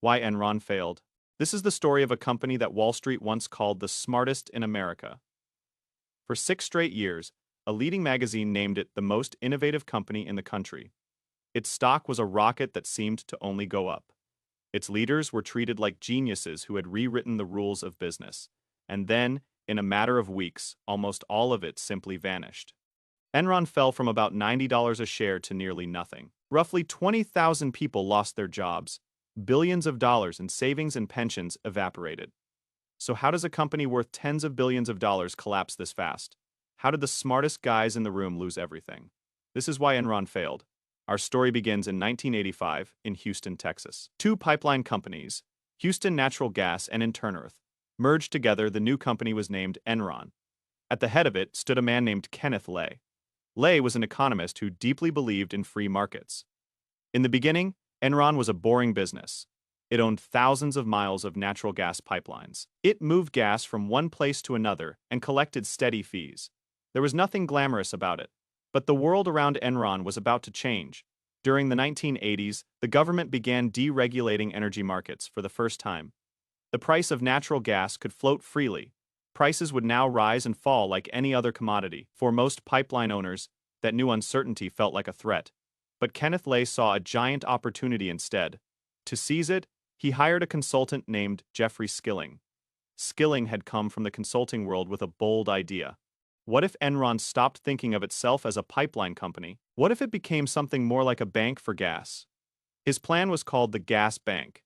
Why Enron failed. This is the story of a company that Wall Street once called the smartest in America. For 6 straight years, a leading magazine named it the most innovative company in the country. Its stock was a rocket that seemed to only go up. Its leaders were treated like geniuses who had rewritten the rules of business. And then, in a matter of weeks, almost all of it simply vanished. Enron fell from about $90 a share to nearly nothing. Roughly 20,000 people lost their jobs. Billions of dollars in savings and pensions evaporated. So how does a company worth tens of billions of dollars collapse this fast? How did the smartest guys in the room lose everything? This is why Enron failed. Our story begins in 1985 in Houston, Texas. Two pipeline companies, Houston Natural Gas and Earth, merged together. The new company was named Enron. At the head of it stood a man named Kenneth Lay. Lay was an economist who deeply believed in free markets. In the beginning, Enron was a boring business. It owned thousands of miles of natural gas pipelines. It moved gas from one place to another and collected steady fees. There was nothing glamorous about it. But the world around Enron was about to change. During the 1980s, the government began deregulating energy markets for the first time. The price of natural gas could float freely. Prices would now rise and fall like any other commodity. For most pipeline owners, that new uncertainty felt like a threat. But Kenneth Lay saw a giant opportunity instead. To seize it, he hired a consultant named Jeffrey Skilling. Skilling had come from the consulting world with a bold idea. What if Enron stopped thinking of itself as a pipeline company? What if it became something more like a bank for gas? His plan was called the Gas Bank.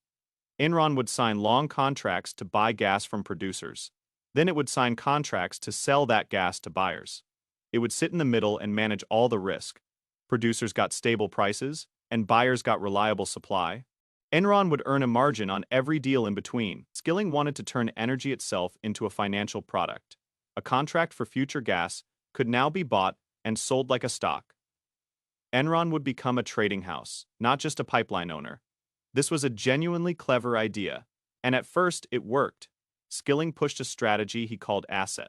Enron would sign long contracts to buy gas from producers. Then it would sign contracts to sell that gas to buyers. It would sit in the middle and manage all the risk. Producers got stable prices, and buyers got reliable supply. Enron would earn a margin on every deal in between. Skilling wanted to turn energy itself into a financial product. A contract for future gas could now be bought and sold like a stock. Enron would become a trading house, not just a pipeline owner. This was a genuinely clever idea, and at first it worked. Skilling pushed a strategy he called asset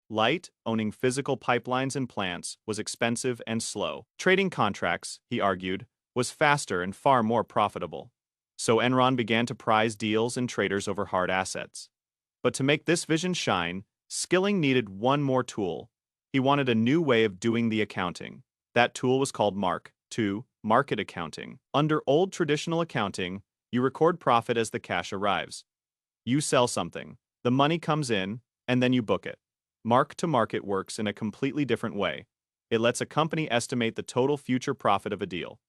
light. Owning physical pipelines and plants was expensive and slow. Trading contracts, he argued, was faster and far more profitable. So Enron began to prize deals and traders over hard assets. But to make this vision shine, Skilling needed one more tool. He wanted a new way of doing the accounting. That tool was called market accounting. Under old traditional accounting, you record profit as the cash arrives. You sell something, the money comes in, and then you book it. Mark-to-market works in a completely different way. It lets a company estimate the total future profit of a deal.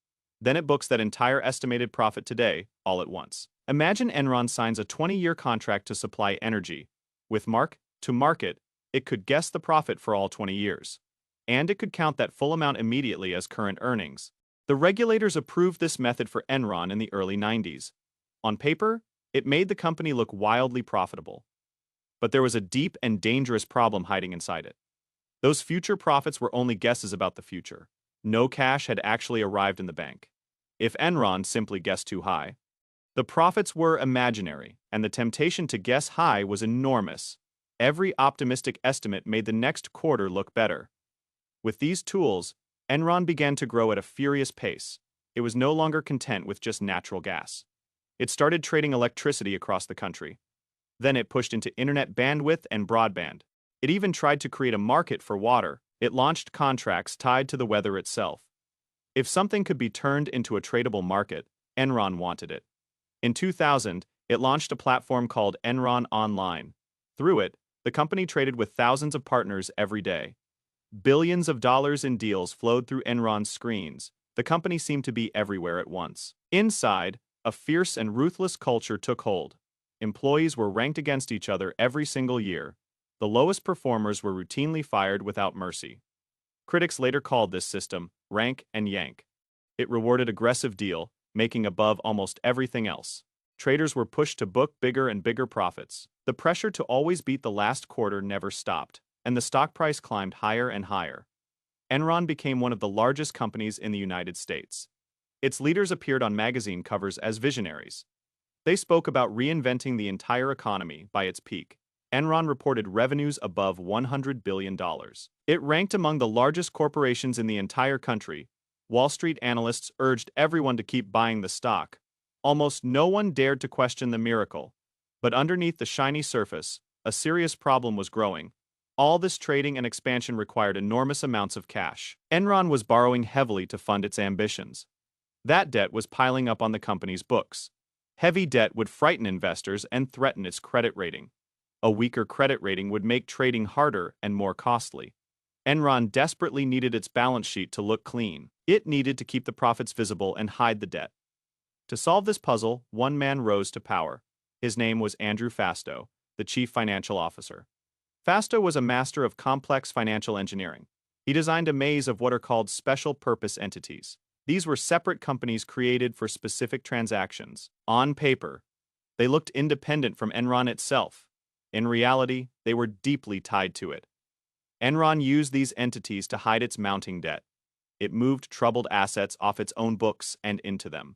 Then it books that entire estimated profit today, all at once. Imagine Enron signs a 20-year contract to supply energy. With mark-to-market, it could guess the profit for all 20 years. And it could count that full amount immediately as current earnings. The regulators approved this method for Enron in the early 90s. On paper, it made the company look wildly profitable. But there was a deep and dangerous problem hiding inside it. Those future profits were only guesses about the future. No cash had actually arrived in the bank. If Enron simply guessed too high, the profits were imaginary, and the temptation to guess high was enormous. Every optimistic estimate made the next quarter look better. With these tools, Enron began to grow at a furious pace. It was no longer content with just natural gas. It started trading electricity across the country. Then it pushed into internet bandwidth and broadband. It even tried to create a market for water. It launched contracts tied to the weather itself. If something could be turned into a tradable market, Enron wanted it. In 2000, it launched a platform called Enron Online. Through it, the company traded with thousands of partners every day. Billions of dollars in deals flowed through Enron's screens. The company seemed to be everywhere at once. Inside, a fierce and ruthless culture took hold. Employees were ranked against each other every single year. The lowest performers were routinely fired without mercy. Critics later called this system rank and yank. It rewarded aggressive deal, making above almost everything else. Traders were pushed to book bigger and bigger profits. The pressure to always beat the last quarter never stopped, and the stock price climbed higher and higher. Enron became one of the largest companies in the United States. Its leaders appeared on magazine covers as visionaries. They spoke about reinventing the entire economy by its peak. Enron reported revenues above $100 billion. It ranked among the largest corporations in the entire country. Wall Street analysts urged everyone to keep buying the stock. Almost no one dared to question the miracle. But underneath the shiny surface, a serious problem was growing. All this trading and expansion required enormous amounts of cash. Enron was borrowing heavily to fund its ambitions. That debt was piling up on the company's books. Heavy debt would frighten investors and threaten its credit rating. A weaker credit rating would make trading harder and more costly. Enron desperately needed its balance sheet to look clean. It needed to keep the profits visible and hide the debt. To solve this puzzle, one man rose to power. His name was Andrew Fastow, the chief financial officer. Fastow was a master of complex financial engineering. He designed a maze of what are called special-purpose entities. These were separate companies created for specific transactions. On paper, they looked independent from Enron itself. In reality, they were deeply tied to it. Enron used these entities to hide its mounting debt. It moved troubled assets off its own books and into them.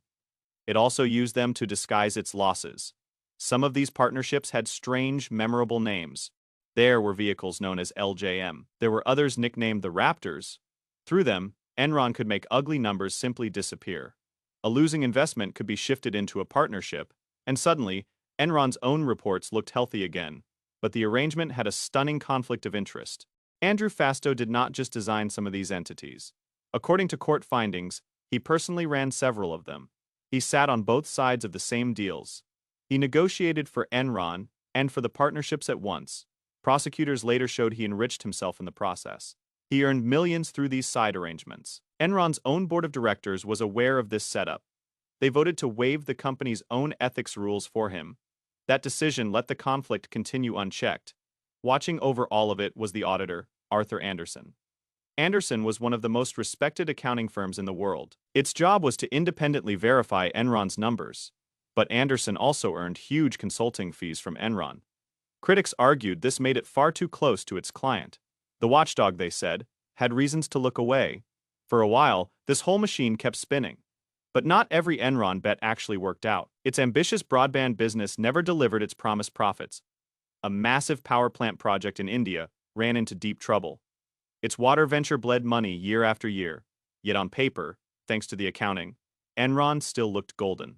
It also used them to disguise its losses. Some of these partnerships had strange, memorable names. There were vehicles known as LJM. There were others nicknamed the Raptors. Through them, Enron could make ugly numbers simply disappear. A losing investment could be shifted into a partnership, and suddenly, Enron's own reports looked healthy again. But the arrangement had a stunning conflict of interest. Andrew Fastow did not just design some of these entities. According to court findings, he personally ran several of them. He sat on both sides of the same deals. He negotiated for Enron and for the partnerships at once. Prosecutors later showed he enriched himself in the process. He earned millions through these side arrangements. Enron's own board of directors was aware of this setup. They voted to waive the company's own ethics rules for him. That decision let the conflict continue unchecked. Watching over all of it was the auditor, Arthur Andersen. Andersen was one of the most respected accounting firms in the world. Its job was to independently verify Enron's numbers. But Andersen also earned huge consulting fees from Enron. Critics argued this made it far too close to its client. The watchdog, they said, had reasons to look away. For a while, this whole machine kept spinning. But not every Enron bet actually worked out. Its ambitious broadband business never delivered its promised profits. A massive power plant project in India ran into deep trouble. Its water venture bled money year after year. Yet on paper, thanks to the accounting, Enron still looked golden.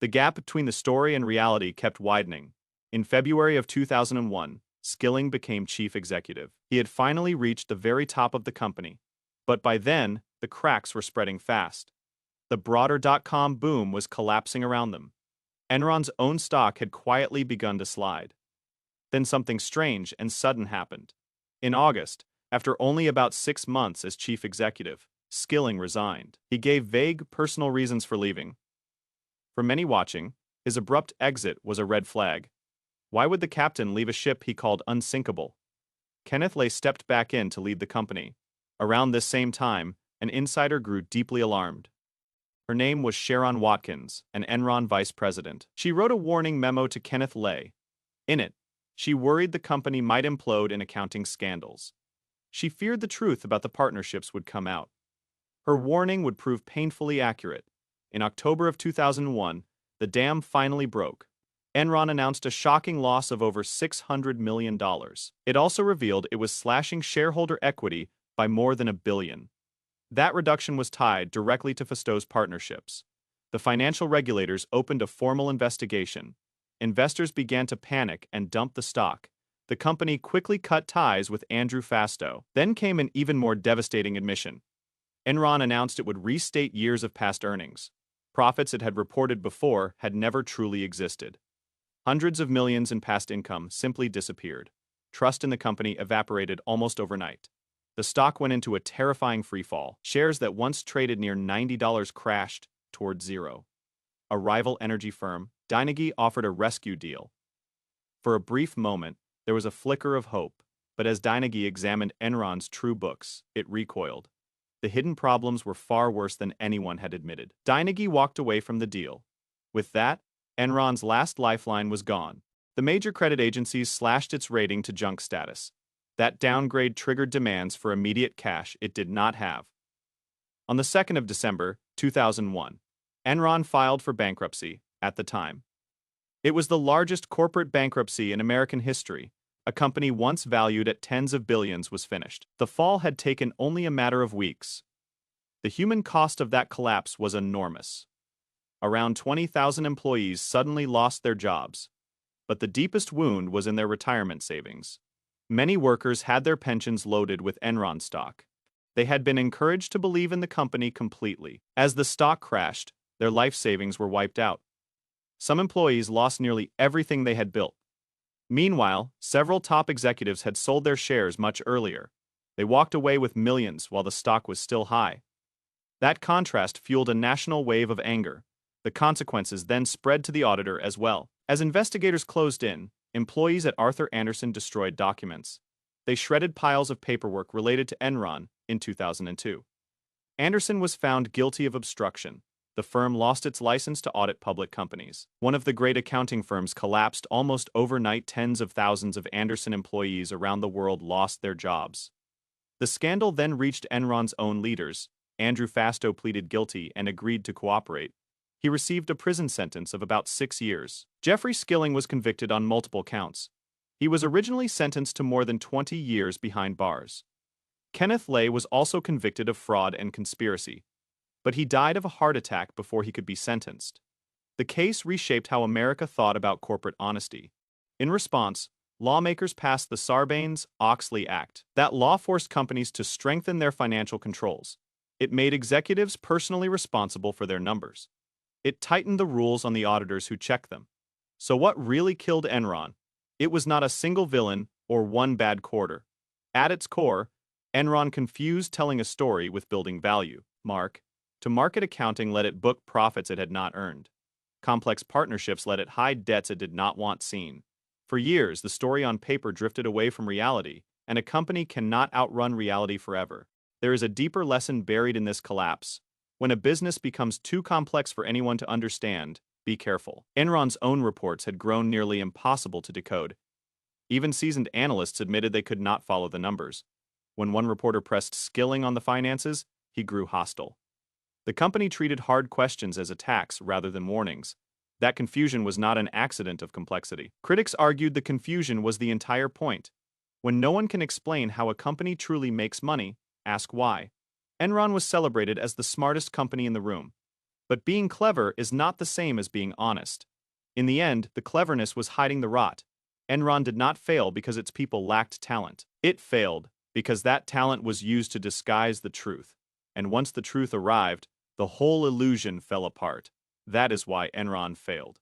The gap between the story and reality kept widening. In February of 2001, Skilling became chief executive. He had finally reached the very top of the company. But by then, the cracks were spreading fast. The broader dot-com boom was collapsing around them. Enron's own stock had quietly begun to slide. Then something strange and sudden happened. In August, after only about 6 months as chief executive, Skilling resigned. He gave vague personal reasons for leaving. For many watching, his abrupt exit was a red flag. Why would the captain leave a ship he called unsinkable? Kenneth Lay stepped back in to lead the company. Around this same time, an insider grew deeply alarmed. Her name was Sharon Watkins, an Enron vice president. She wrote a warning memo to Kenneth Lay. In it, she worried the company might implode in accounting scandals. She feared the truth about the partnerships would come out. Her warning would prove painfully accurate. In October of 2001, the dam finally broke. Enron announced a shocking loss of over $600 million. It also revealed it was slashing shareholder equity by more than $1 billion. That reduction was tied directly to Fastow's partnerships. The financial regulators opened a formal investigation. Investors began to panic and dump the stock. The company quickly cut ties with Andrew Fastow. Then came an even more devastating admission. Enron announced it would restate years of past earnings. Profits it had reported before had never truly existed. Hundreds of millions in past income simply disappeared. Trust in the company evaporated almost overnight. The stock went into a terrifying freefall. Shares that once traded near $90 crashed toward zero. A rival energy firm, Dynegy, offered a rescue deal. For a brief moment, there was a flicker of hope, but as Dynegy examined Enron's true books, it recoiled. The hidden problems were far worse than anyone had admitted. Dynegy walked away from the deal. With that, Enron's last lifeline was gone. The major credit agencies slashed its rating to junk status. That downgrade triggered demands for immediate cash it did not have. On the 2nd of December, 2001, Enron filed for bankruptcy at the time. It was the largest corporate bankruptcy in American history. A company once valued at tens of billions was finished. The fall had taken only a matter of weeks. The human cost of that collapse was enormous. Around 20,000 employees suddenly lost their jobs. But the deepest wound was in their retirement savings. Many workers had their pensions loaded with Enron stock. They had been encouraged to believe in the company completely. As the stock crashed, their life savings were wiped out. Some employees lost nearly everything they had built. Meanwhile, several top executives had sold their shares much earlier. They walked away with millions while the stock was still high. That contrast fueled a national wave of anger. The consequences then spread to the auditor as well. As investigators closed in, employees at Arthur Andersen destroyed documents. They shredded piles of paperwork related to Enron in 2002. Andersen was found guilty of obstruction. The firm lost its license to audit public companies. One of the great accounting firms collapsed almost overnight. Tens of thousands of Andersen employees around the world lost their jobs. The scandal then reached Enron's own leaders. Andrew Fastow pleaded guilty and agreed to cooperate. He received a prison sentence of about 6 years. Jeffrey Skilling was convicted on multiple counts. He was originally sentenced to more than 20 years behind bars. Kenneth Lay was also convicted of fraud and conspiracy, but he died of a heart attack before he could be sentenced. The case reshaped how America thought about corporate honesty. In response, lawmakers passed the Sarbanes-Oxley Act. That law forced companies to strengthen their financial controls. It made executives personally responsible for their numbers. It tightened the rules on the auditors who check them. So what really killed Enron? It was not a single villain or one bad quarter. At its core, Enron confused telling a story with building value. To market accounting let it book profits it had not earned. Complex partnerships let it hide debts it did not want seen. For years, the story on paper drifted away from reality, and a company cannot outrun reality forever. There is a deeper lesson buried in this collapse. When a business becomes too complex for anyone to understand, be careful. Enron's own reports had grown nearly impossible to decode. Even seasoned analysts admitted they could not follow the numbers. When one reporter pressed Skilling on the finances, he grew hostile. The company treated hard questions as attacks rather than warnings. That confusion was not an accident of complexity. Critics argued the confusion was the entire point. When no one can explain how a company truly makes money, ask why. Enron was celebrated as the smartest company in the room. But being clever is not the same as being honest. In the end, the cleverness was hiding the rot. Enron did not fail because its people lacked talent. It failed because that talent was used to disguise the truth. And once the truth arrived, the whole illusion fell apart. That is why Enron failed.